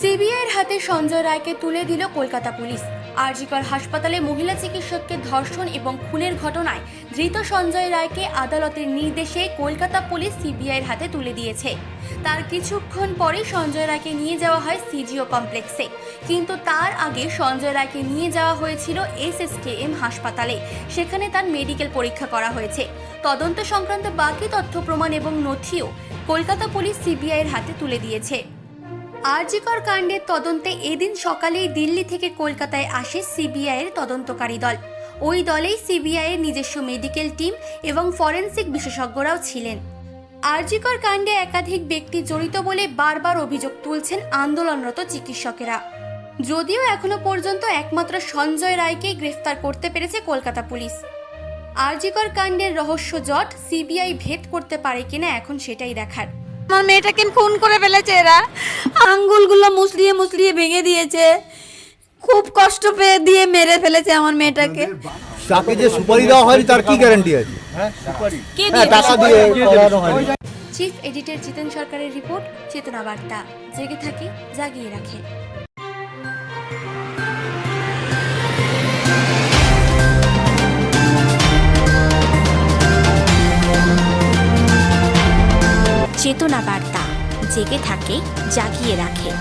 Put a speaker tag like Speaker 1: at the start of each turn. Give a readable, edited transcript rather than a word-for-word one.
Speaker 1: সিবিআইয়ের হাতে সঞ্জয় রায়কে তুলে দিল কলকাতা পুলিশ। আরজিকর হাসপাতালে মহিলা চিকিৎসককে ধর্ষণ এবং খুনের ঘটনায় ধৃত সঞ্জয় রায়কে আদালতের নির্দেশে কলকাতা পুলিশ সিবিআইয়ের হাতে তুলে দিয়েছে। তার কিছুক্ষণ পরে সঞ্জয় রায়কে নিয়ে যাওয়া হয় সিজিও কমপ্লেক্সে, কিন্তু তার আগে সঞ্জয় রায়কে নিয়ে যাওয়া হয়েছিল এসএসকেএম হাসপাতালে। সেখানে তার মেডিকেল পরীক্ষা করা হয়েছে। তদন্ত সংক্রান্ত বাকি তথ্য প্রমাণ এবং নথিও কলকাতা পুলিশ সিবিআইয়ের হাতে তুলে দিয়েছে। আরজিকর কাণ্ডের তদন্তে এদিন সকালেই দিল্লি থেকে কলকাতায় আসে সিবিআইয়ের তদন্তকারী দল। ওই দলেই সিবিআইয়ের নিজস্ব মেডিকেল টিম এবং ফরেনসিক বিশেষজ্ঞরাও ছিলেন। আরজিকর কাণ্ডে একাধিক ব্যক্তি জড়িত বলে বারবার অভিযোগ তুলছেন আন্দোলনরত চিকিৎসকেরা। যদিও এখনো পর্যন্ত একমাত্র সঞ্জয় রায়কেই গ্রেফতার করতে পেরেছে কলকাতা পুলিশ। আরজিকর কাণ্ডের রহস্য জট সিবিআই ভেদ করতে পারে কিনা এখন সেটাই দেখার।
Speaker 2: আমার মেয়েটাকে খুন করে ফেলেছে এরা, আঙ্গুলগুলো মুসলিয়ে মুসলিয়ে ভেঙে দিয়েছে, খুব কষ্ট পেয়ে দিয়ে মেরে ফেলেছে আমার মেয়েটাকে।
Speaker 3: তাকে যে সুপারি দেওয়া হয়নি তার কি গ্যারান্টি আছে? টাকা দিয়ে করানো হয়নি।
Speaker 1: চিফ এডিটর জিতেন সরকারের রিপোর্ট, চেতনা বার্তা। জেগে থাকে, জাগিয়ে রাখে। চেতনা বার্তা, জেগে থাকে, জাগিয়ে রাখে।